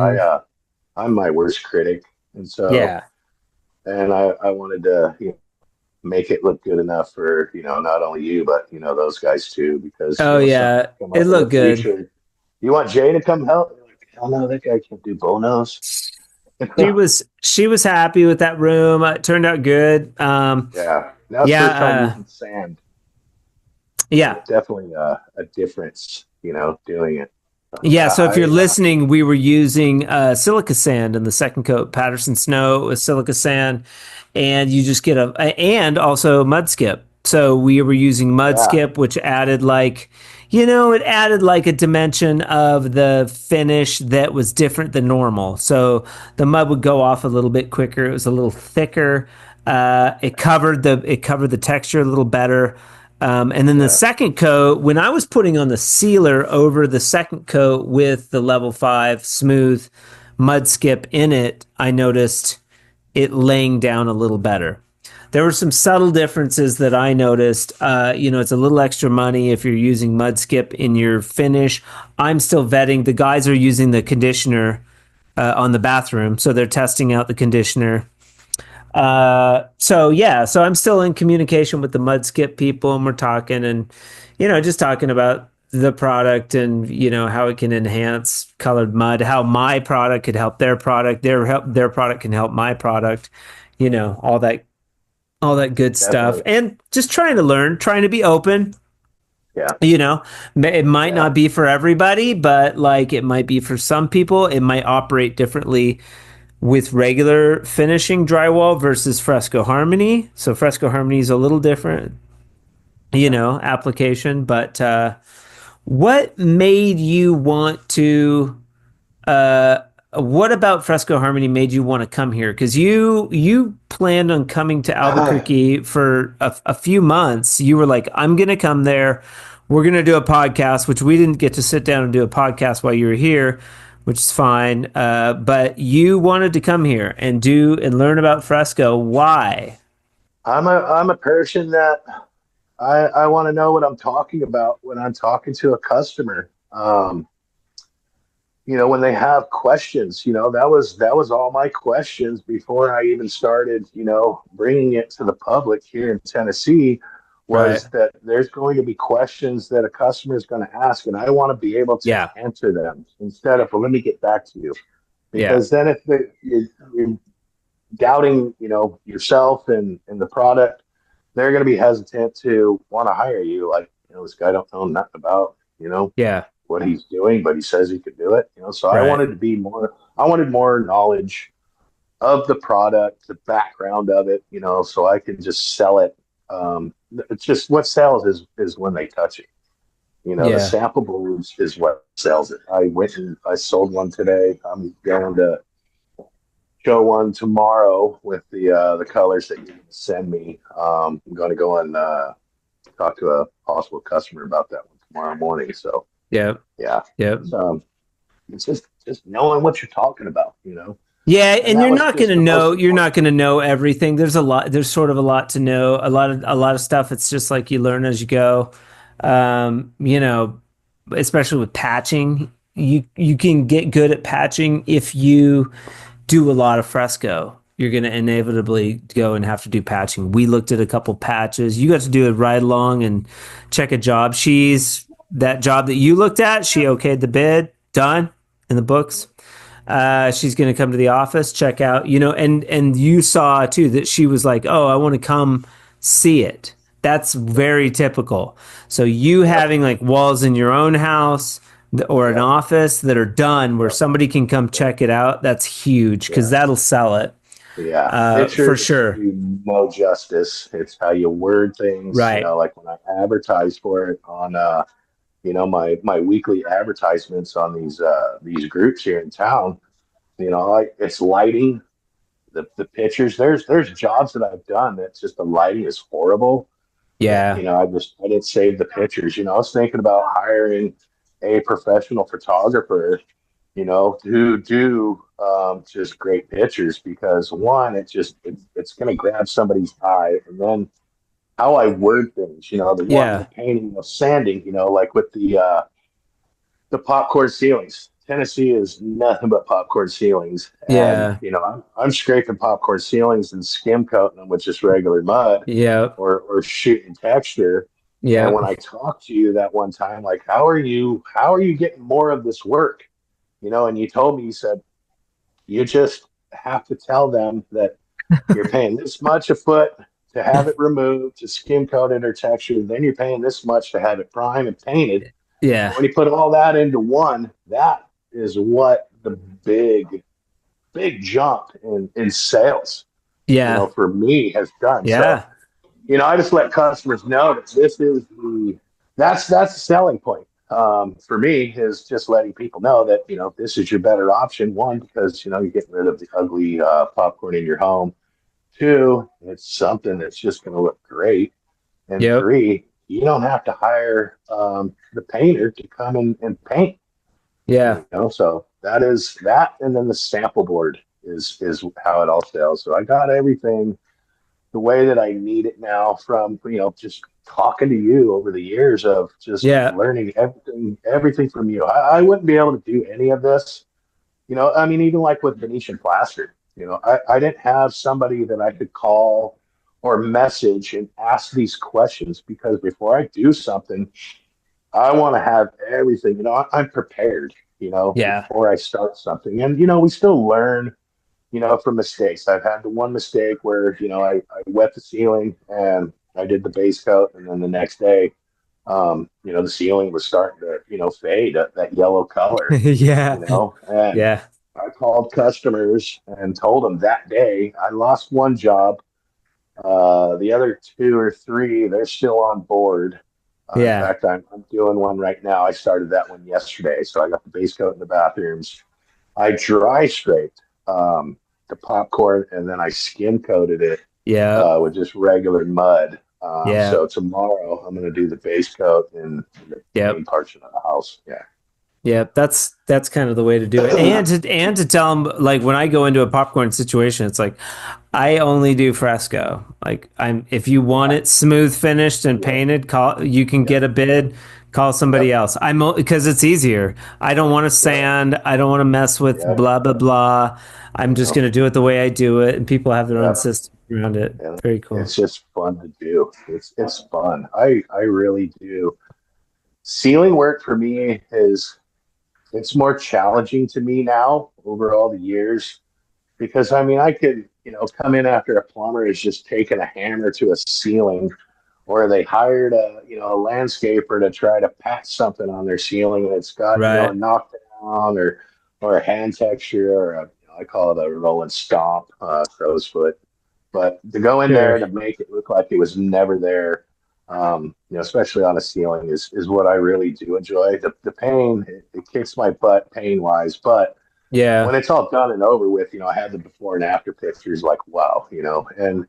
I'm my worst critic, and so Yeah. and I wanted to make it look good enough for not only you but those guys too, because Oh something yeah. come It up in the looked good. future. You want Jay to come help? You're like, hell no, that guy can't do bullnose. She was happy with that room. It turned out good. Yeah, that was the Yeah. first time using sand. So Yeah. definitely a difference, doing it. Yeah, Yeah, so if you're listening, we were using silica sand in the second coat, Patterson Snow with silica sand, and you just get and also mud skip. So we were using mud yeah, skip, which added it added like a dimension of the finish that was different than normal. So the mud would go off a little bit quicker. It was a little thicker. It covered the texture a little better. And then the yeah, second coat, when I was putting on the sealer over the second coat with the level 5 smooth mud skip in it, I noticed it laying down a little better. There were some subtle differences that I noticed. It's a little extra money if you're using mud skip in your finish. I'm still vetting. The guys are using the conditioner on the bathroom, so they're testing out the conditioner. So I'm still in communication with the mud skip people, and we're talking and just talking about the product and how it can enhance colored mud, how my product could help their product, their product can help my product, all that good stuff, definitely. and just trying to learn, trying to be open. Yeah, It might yeah, not be for everybody, but like it might be for some people. It might operate differently with regular finishing drywall versus Fresco Harmony. So Fresco Harmony is a little different, yeah. application. But what made you want to? What about Fresco Harmony made you want to come here? Because you planned on coming to Albuquerque for a few months. You were like, I'm gonna come there. we're going to do a podcast, which we didn't get to sit down and do a podcast while you were here, which is fine. But you wanted to come here and learn about Fresco. Why? I'm a person that I want to know what I'm talking about when I'm talking to a customer. When they have questions, that was all my questions before I even started, bringing it to the public here in Tennessee, was Right. that there's going to be questions that a customer is going to ask, and I want to be able to Yeah. answer them instead of, well, let me get back to you. Yeah. Because then if you're doubting, yourself and the product, they're going to be hesitant to want to hire you. Like, this guy don't know nothing about, Yeah. what he's doing, but he says he could do it. So I Right. wanted more knowledge of the product, the background of it, so I can just sell it. It's just what sells is when they touch it. The Yeah. sample boards is what sells it. I went and I sold one today. I'm going to show one tomorrow with the colors that you send me. I'm going to go and talk to a possible customer about that one tomorrow morning. So Yeah. yeah, Yeah. it's just knowing what you're talking about, Yeah, and and that you're was not going just to the most know. You're important. not going to know everything. There's sort of a lot to know. A lot of stuff. It's just like you learn as you go. Um, you know, Especially with patching, you can get good at patching if you do a lot of Fresco. You're going to inevitably go and have to do patching. We looked at a couple patches. You got to do a ride along and check a job. That job that you looked at. She okayed the bid. Done in the books. She's going to come to the office, check out, and you saw too that she was like, "Oh, I want to come see it." That's very typical. So you Yep, having like walls in your own house or an yep, office that are done where yep, somebody can come yep, check it out, that's huge because yeah, that'll sell it yeah. for Pictures sure. do no justice. It's how you word things. Right. Like when I advertise for it on, my weekly advertisements on these groups here in town. Like it's lighting, the pictures. There's jobs that I've done that's just the lighting is horrible. That Yeah. I didn't save the pictures. I was thinking about hiring a professional photographer, to do just great pictures because one, it's going to grab somebody's eye, and then how I word things, the Yeah. painting, sanding, like with the popcorn ceilings. Tennessee is nothing but popcorn ceilings, and Yeah. I'm scraping popcorn ceilings and skim coating them with just regular mud, Yeah. or shooting texture. And Yeah. when I talked to you that one time, like, how are you getting more of this work? And you told me, you said, you just have to tell them that you're paying this much a foot to have it removed, to skim coat it or texture. Then you're paying this much to have it primed and painted. Yeah. When you put all that into one, that is what the big jump in sales, Yeah. for me has done. So, Yeah. I just let customers know that that's the selling point. For me is just letting people know that, this is your better option. One, because, you're getting rid of the ugly popcorn in your home. Two, it's something that's just going to look great. And Yep. three, you don't have to hire the painter to come and paint. Yeah. So that is that, and then the sample board is how it all sells. So I got everything the way that I need it now from just talking to you over the years of just Yeah. learning everything from you. I wouldn't be able to do any of this. I mean, even like with Venetian plaster, I didn't have somebody that I could call or message and ask these questions because before I do something, I want to have everything. I'm prepared. Yeah. Before I start something, and we still learn. From mistakes. I've had the one mistake where I wet the ceiling and I did the base coat, and then the next day, the ceiling was starting to fade that yellow color. Yeah. And Yeah. I called customers and told them that day I lost one job. The other two or three, they're still on board. In Yeah. fact, I'm doing one right now. I started that one yesterday. So I got the base coat in the bathrooms. I dry scraped the popcorn and then I skim coated it Yeah. with just regular mud. Yeah. So tomorrow I'm going to do the base coat and the Yep. main portion of the house. Yeah. Yeah, that's kind of the way to do it. And to tell them, like, when I go into a popcorn situation, it's like I only do Fresco. Like, if you want it smooth finished and Yep. painted, you can Yep. get a bid, call somebody Yep. else. Because it's easier. I don't want to Yep. sand. I don't want to mess with Yep. blah blah blah. I'm just Yep. going to do it the way I do it, and people have their own Yep. system around it. And Very cool. it's just fun to do. It's fun. I really do. Ceiling work for me is it's more challenging to me now over all the years because I mean I could come in after a plumber is just taking a hammer to a ceiling, or they hired a landscaper to try to patch something on their ceiling and it's got a Right. knockdown or a hand texture or I call it a roll and stomp, crow's foot. But to go in there Sure. to make it look like it was never there, especially on a ceiling, is what I really do enjoy. The pain, it kicks my butt pain wise, but Yeah. when it's all done and over with, I had the before and after pictures, like wow, and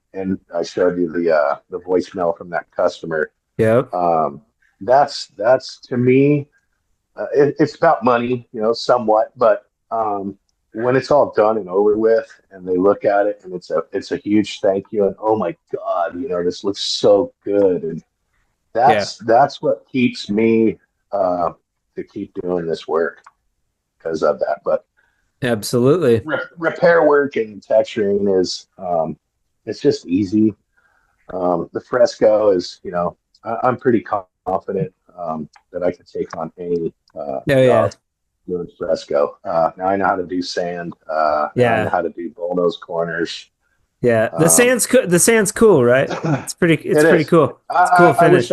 I showed you the voicemail from that customer. Yep. That's to me, it's about money, somewhat, but when it's all done and over with, and they look at it, and it's a huge thank you, and oh my God, this looks so good, and Yeah. that's what keeps me to keep doing this work because of that. But Absolutely. repair work and texturing is it's just easy. The fresco is, I'm pretty confident that I can take on any Oh yeah. job doing fresco. Now I know how to do sand. Now I know Yeah. how to do bullnose corners. Yeah. Um, The sand's cool, right? It's it pretty is. cool. I, It's a cool I wish. finish.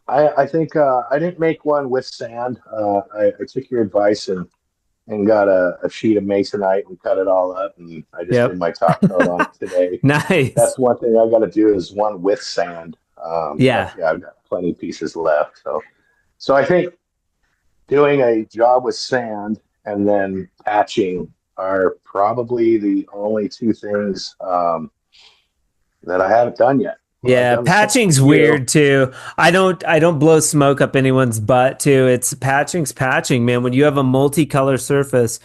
I think I didn't make one with sand. I took your advice and got a sheet of masonite and cut it all up, and I just did Yep. my top coat on it today. Nice. That's one thing I got to do is one with sand. But Yeah. yeah, I've got plenty of pieces left. So I think doing a job with sand and then patching are probably the only two things that I haven't done yet. I've Yeah, done the sand with patching's you. weird too. I don't blow smoke up anyone's butt too. It's patching's patching, man. When you have a multicolor surface,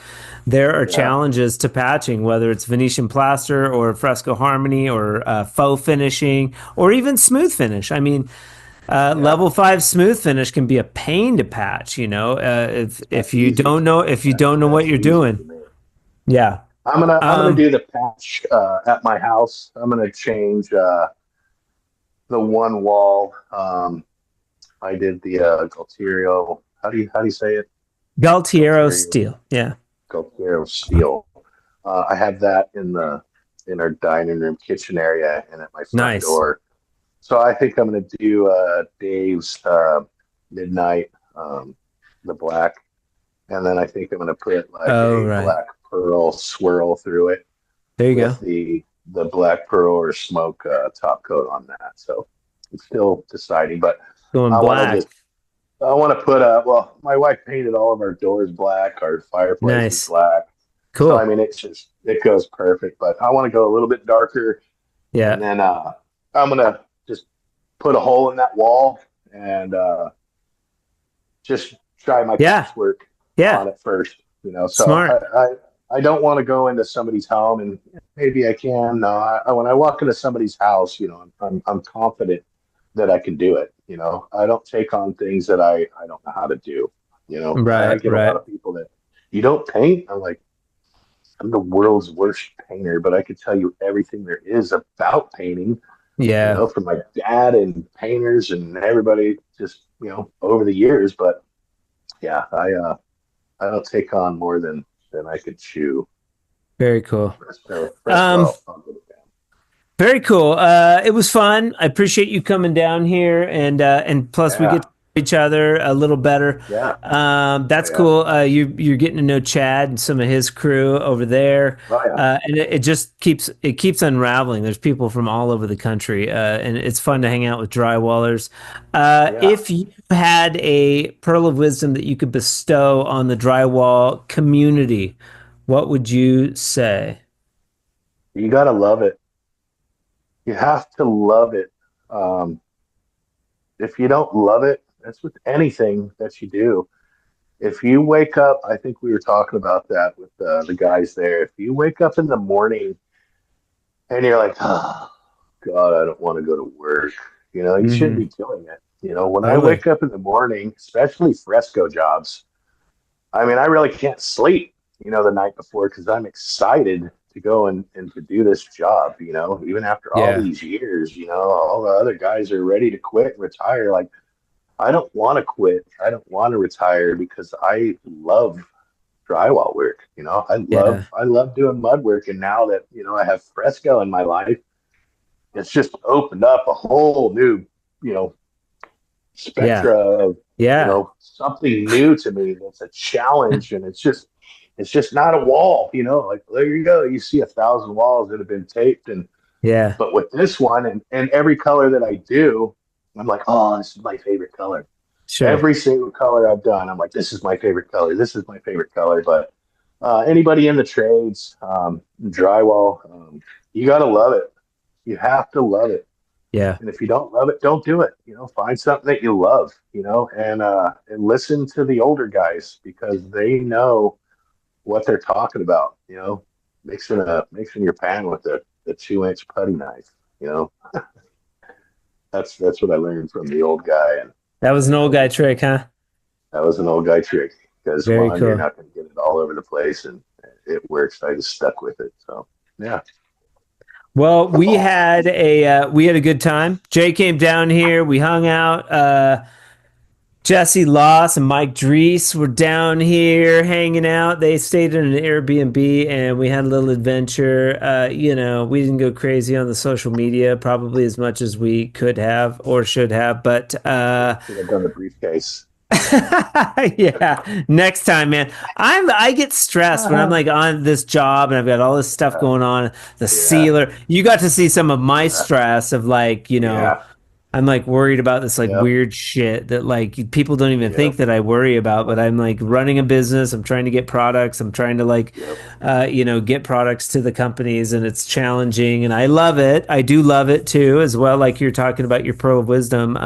there are Yeah, challenges to patching, whether it's Venetian plaster or Fresco Harmony or faux finishing or even smooth finish. I mean, yeah. level 5 smooth finish can be a pain to patch. If That's you easy. don't know if you don't know what That's you're easy doing. for me. Yeah. I'm gonna Um. do the patch at my house. I'm gonna change the one wall. I did the Galterio. How do you say it? Galtiero Galterio steel. Yeah. Galterio steel. I have that in our dining room, kitchen area, and at my front Nice. door. So I think I'm gonna do Dave's midnight, the black, and then I think I'm gonna put like Oh, a right. black pearl swirl through it There you go. with the black pearl or smoke top coat on that. So it's still deciding, but Going I want to black. just I want to put a well. My wife painted all of our doors black, our fireplace is Nice. black. So I Cool. mean, it goes perfect. But I want to go a little bit darker, and Yeah. then I'm gonna just put a hole in that wall and just try my Yeah. patchwork Yeah. on it first. So Smart. I don't want to go into somebody's home and maybe I can. No, when I walk into somebody's house, I'm confident that I can do it. I don't take on things that I don't know how to do. I Right. get a lot Right. of people that you don't paint. I'm like, I'm the world's worst painter, but I could tell you everything there is about painting, Yeah. from my dad and painters and everybody just, over the years. But yeah, I don't take on more than I could chew. Very cool. Um, Fresco, I'll get it down. very cool. It was fun. I appreciate you coming down here, and plus we get Yeah, to know each other a little better. yeah, That's yeah. cool. You're getting to know Chad and some of his crew over there, Oh yeah, and it just keeps unraveling. There's people from all over the country, and it's fun to hang out with drywallers. yeah. If you had a pearl of wisdom that you could bestow on the drywall community, what would you say? You gotta love it. You have to love it. If you don't love it, that's with anything that you do. If you wake up, I think we were talking about that with the guys there. If you wake up in the morning and you're like, oh, God, I don't want to go to work, you shouldn't Mm-hmm. be doing it. When I Totally. wake up in the morning, especially Fresco jobs, I mean, I really can't sleep, the night before because I'm excited to go and to do this job, even after all Yeah. these years, all the other guys are ready to quit and retire. Like, I don't want to quit. I don't want to retire because I love drywall work. Yeah. I love doing mud work. And now that, I have Fresco in my life, it's just opened up a whole new, you know, Yeah. spectra of, Yeah. something new to me. That's a challenge. And it's just not a wall, like there you go. You see 1,000 walls that have been taped. Yeah. But with this one and every color that I do, I'm like, oh, this is my favorite color. Sure. Every single color I've done, I'm like, this is my favorite color. This is my favorite color. But anybody in the trades, drywall, you got to love it. You have to love it. Yeah. And if you don't love it, don't do it. Find something that you love, and listen to the older guys because they know what they're talking about, mixing your pan with the 2-inch putty knife, you know. That's what I learned from the old guy. And That was an old guy trick, huh? that was an old guy trick because Very one, you're cool. not going to get it all over the place, and it works. I just stuck with it. So yeah, Well, we had a good time. Jay came down here. We hung out. Jesse Loss and Mike Drees were down here hanging out. They stayed in an Airbnb and we had a little adventure. We didn't go crazy on the social media, probably as much as we could have or should have, but should have done the briefcase. yeah, next time, man. I get stressed when I'm like on this job and I've got all this stuff going on. The Yeah, sealer, you got to see some of my yeah, stress of like, yeah, I'm like worried about this like yep, weird shit that like people don't even think yep, that I worry about, but I'm like running a business. I'm trying to get products. I'm trying to like, yep. get products to the companies, and it's challenging. And I love it. I do love it too, as well. Like you're talking about your pearl of wisdom.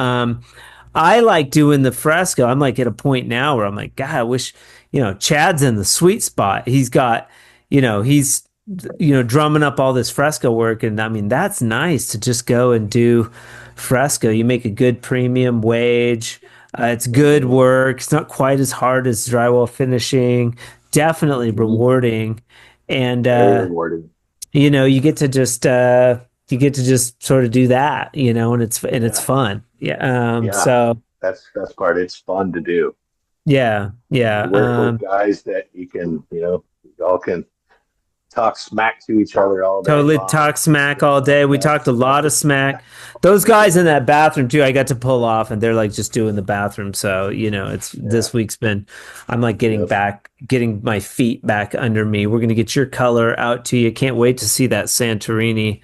I like doing the fresco. I'm like at a point now where I'm like, God, I wish, Chad's in the sweet spot. He's drumming up all this fresco work. And I mean, that's nice to just go and do fresco. You make a good premium wage. It's good Mm-hmm. work. It's not quite as hard as drywall finishing. Definitely Mm-hmm. rewarding. And, Very rewarding. you get to just sort of do that, and it's Yeah, fun. Yeah. yeah. So That's part. It's fun to do. yeah, yeah. You work with guys that you can, y'all can talk smack to each other all day Totally long. talk smack all day. We talked a lot of smack. Those guys in that bathroom too, I got to pull off and they're like just doing the bathroom. So, it's Yeah. this week's been, I'm like Yep. getting my feet back under me. We're going to get your color out to you. Can't wait to see that Santorini,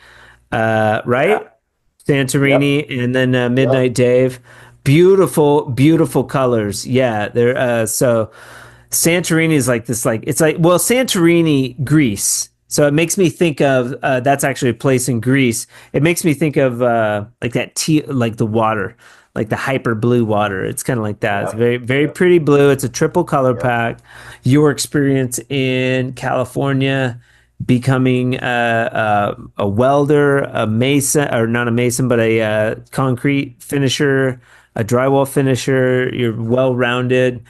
Yeah. right? Yep. Santorini and then Yep. Midnight Dave. Beautiful, beautiful colors. Yeah. So Santorini is like this, like it's like Santorini, Greece. So it makes me think of that's actually a place in Greece. It makes me think of like that tea, like the water, like the hyper blue water. It's kind of like that. It's Yep. very very Yep. pretty blue. It's a triple color Yep. pack. Your experience in California, becoming a welder, a mason, or not a mason, but a concrete finisher, a drywall finisher. You're well rounded.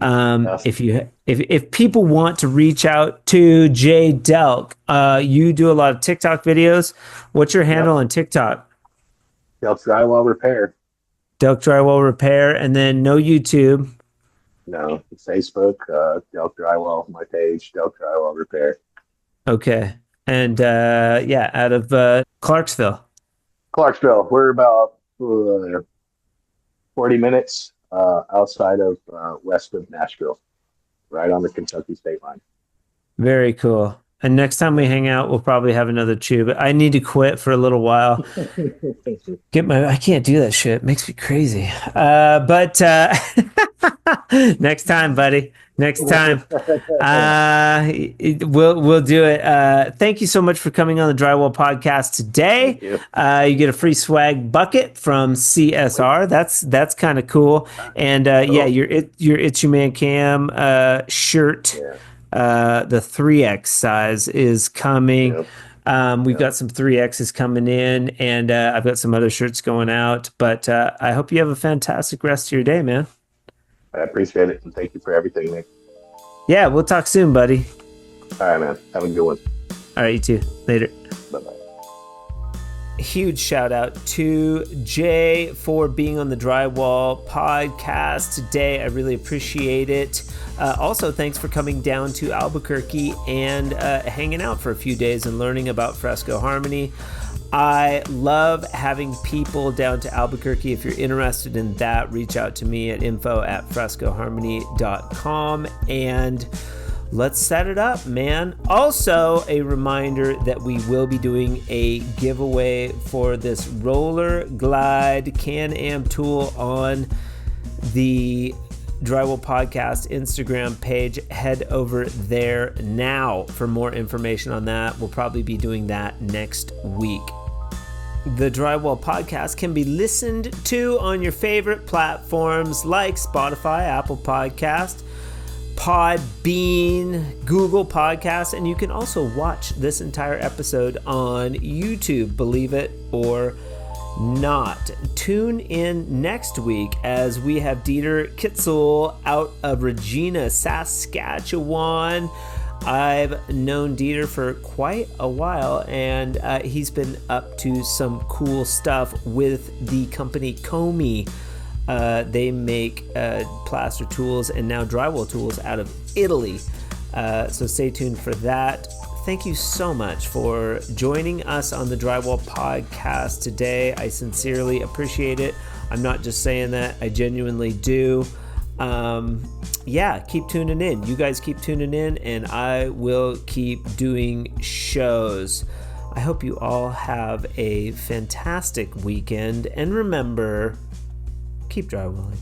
Yes. If people want to reach out to Jay Delk, you do a lot of TikTok videos. What's your handle Yep. on TikTok? Delk Drywall Repair. Delk Drywall Repair, and then no YouTube. No, Facebook, Delk Drywall, my page, Delk Drywall Repair. Okay, and yeah, out of Clarksville. Clarksville, we're about 40 minutes outside of west of Nashville, right on the Kentucky state line. Very cool. And next time we hang out, we'll probably have another chew. But I need to quit for a little while. I can't do that shit. It makes me crazy. But Next time, buddy. Next time. We'll do it. Thank you so much for coming on the Drywall Podcast today. Thank you. You get a free swag bucket from CSR. That's kind of cool. And yeah, your It's Your Man Cam shirt, the 3X size is coming. Yep. We've got some 3Xs coming in, and I've got some other shirts going out. But I hope you have a fantastic rest of your day, man. I appreciate it, and thank you for everything, Nick. Yeah, we'll talk soon, buddy. All right, man. Have a good one. All right, you too. Later. Bye-bye. Huge shout out to Jay for being on the Drywall Podcast today. I really appreciate it. Also, thanks for coming down to Albuquerque and hanging out for a few days and learning about Fresco Harmony. I love having people down to Albuquerque. If you're interested in that, reach out to me at info@frescoharmony.com and let's set it up, man. Also, a reminder that we will be doing a giveaway for this Roller Glide Can-Am tool on the Drywall Podcast Instagram page. Head over there now for more information on that. We'll probably be doing that next week. The Drywall Podcast can be listened to on your favorite platforms like Spotify, Apple Podcast, Podbean, Google Podcasts, and you can also watch this entire episode on YouTube, believe it or not. Tune in next week as we have Dieter Kitzel out of Regina, Saskatchewan. I've known Dieter for quite a while, and he's been up to some cool stuff with the company Comey. They make plaster tools and now drywall tools out of Italy. So stay tuned for that. Thank you so much for joining us on the Drywall Podcast today. I sincerely appreciate it. I'm not just saying that, I genuinely do. Yeah, keep tuning in. You guys keep tuning in, and I will keep doing shows. I hope you all have a fantastic weekend, and remember, keep drywalling.